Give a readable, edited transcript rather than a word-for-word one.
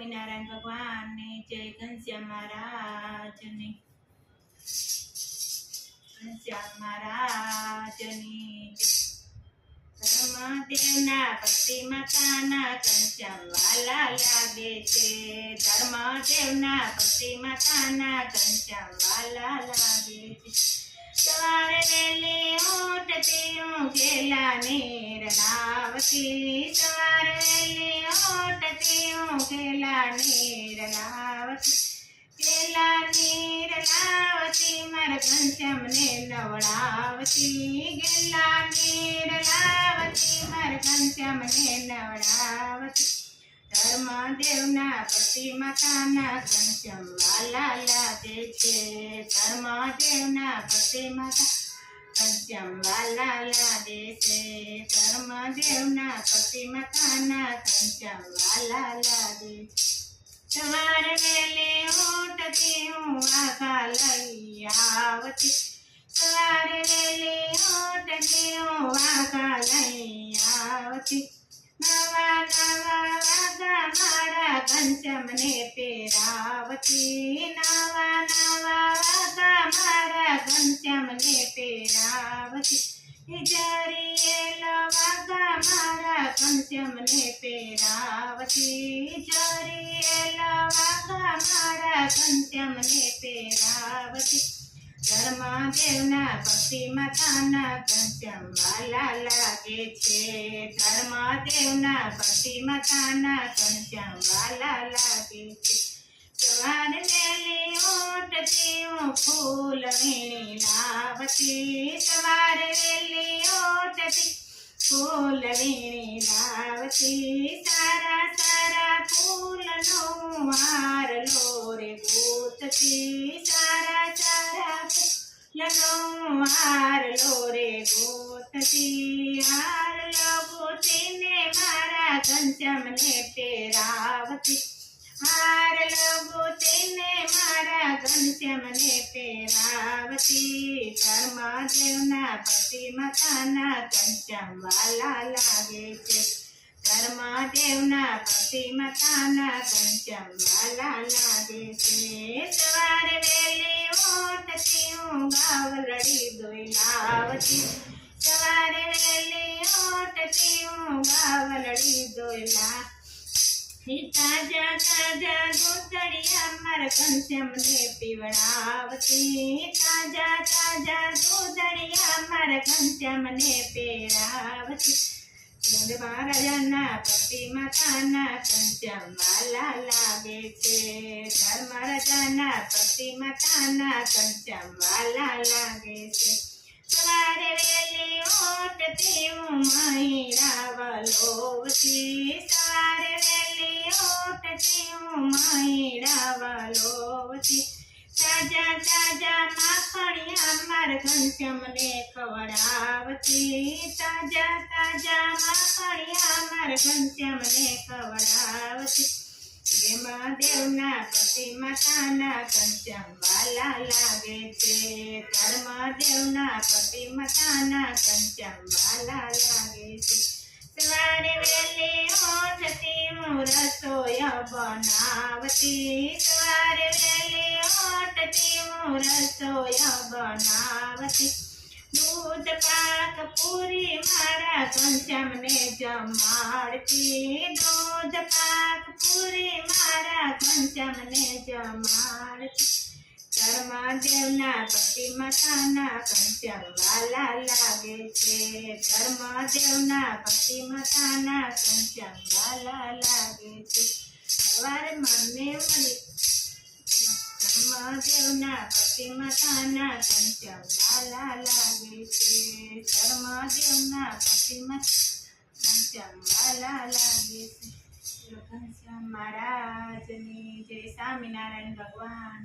સ્વામિનારાયણ ભગવાનની જય. ઘનશ્યામ મહારાજની ધર્મદેવના ભક્તિ માતાના ઘનશ્યામ વાલા લાગે છે. ધર્મદેવના ભક્તિ માતાના ઘનશ્યામ વાલા લાગે છે. સવારે વહેલી ઉઠતી ઊંઘેલા નીરલાવતી, સવારે વહેલી ઉઠતી ઊંઘેલા નીરલાવતી, પેલા નીરલાવતી મારા ઘનશ્યામને નવડાવતી, ગેલા નીરલાવતી મારા ઘનશ્યામને નવડાવતી. ધર્મદેવના ભક્તિ માતાના ઘનશ્યામ વાલા લાગે છે. ધર્મદેવના ભક્તિ માતા ઘનશ્યામ વાલા લાગે છે. ધર્મદેવના ભક્તિ માતાના ઘનશ્યામ વાલા લાગે છે. સવારે વહેલી ઉઠતી હું આખા લઈ આવતી, સવારે વહેલી ઉઠતી હું આખા લઈ આવતી. નવા નવા વાગા મારા ઘનશ્યામને પહેરાવતી, નવા નવા વાગા મારા ઘનશ્યામને પહેરાવતી. જરીએલો વાગા મારા ઘનશ્યામને પહેરાવતી, જરીએલો વાગા મારા ઘનશ્યામને પહેરાવતી. ધર્મદેવના ભક્તિ માતાના ઘનશ્યામ વાલા લાગે છે. ધર્મદેવના ભક્તિ માતાના ઘનશ્યામ વાલા લાગે છે. સવારે વહેલી ઉઠતી હું ફૂલ વીણી લાવતી, સવારે વહેલી ઉઠતી ફૂલ વીણી લાવતી. સારા સારા ફૂલનો હાર લોરે ગૂંથતી, સારા સારા ફૂલનો હાર લોરે ગૂંથતી. હાર લો ગૂંથીને મારા ઘનશ્યામને પહેરાવતી, હાર લો ગૂંથીને મારા ઘનશ્યામને પહેરાવતી. ધર્મદેવના ભક્તિ માતાના ઘનશ્યામ વાલા લાગે છે. ધર્મદેવના ભક્તિ માતાના ઘનશ્યામ વાલા લાગે છે. સવારે વહેલી ઉઠતી હું ગાવલડી દોઈ લાવતી, સવારે વહેલી ઉઠતી હું ગાવલડી દોઈ લાવતી. તાજા તાજા દૂધડિયા મારા ઘનશ્યામને પીવડાવતી, તાજા તાજા દૂધડિયા મારા ઘનશ્યામને પહેરાવતી. મહારાજાના ભક્તિ માતાના ઘનશ્યામ વાલા લાગે છે. ધર્મરાજાના ભક્તિ માતાના ઘનશ્યામ વાલા લાગે છે. સવારે વહેલી ઉઠતી હું મહિરા વલોવતી, સવારે વહેલી ઉઠતી હું મહિરા વલોવતી. તાજા તાજા માખણિયા મારા ઘનશ્યામને ખવડાવતી, તાજા તાજા માખણિયા મારા ઘનશ્યામને ખવડાવતી. ધર્મદેવના ભક્તિ માતાના ઘનશ્યામ વાલા લાગે છે. ધર્મદેવના ભક્તિ માતાના ઘનશ્યામ વાલા લાગે છે. સવારે વહેલી ઉઠતી હું રસોઈ બનાવતી, સવારે વહેલી ઉઠતી હું રસોઈ બનાવતી. દૂધ પાક પૂરી મારા ઘનશ્યામને જમાડતી, દૂધ પાક પૂરી મારા ઘનશ્યામને જમાડતી. ધર્મદેવના ભક્તિ માતાના ઘનશ્યામ વાલા લાગે છે. ધર્મદેવના ભક્તિ માતાના ઘનશ્યામ વાલા લાગે છે. સવારે મને મળી ધર્મદેવના ભક્તિ માતાના ઘનશ્યામ વાલા લાગે છે. ધર્મદેવના ભક્તિ ઘનશ્યામ વાલા લાગે છે. ઘનશ્યામ મહારાજની જય. સ્વામિનારાયણ ભગવાન.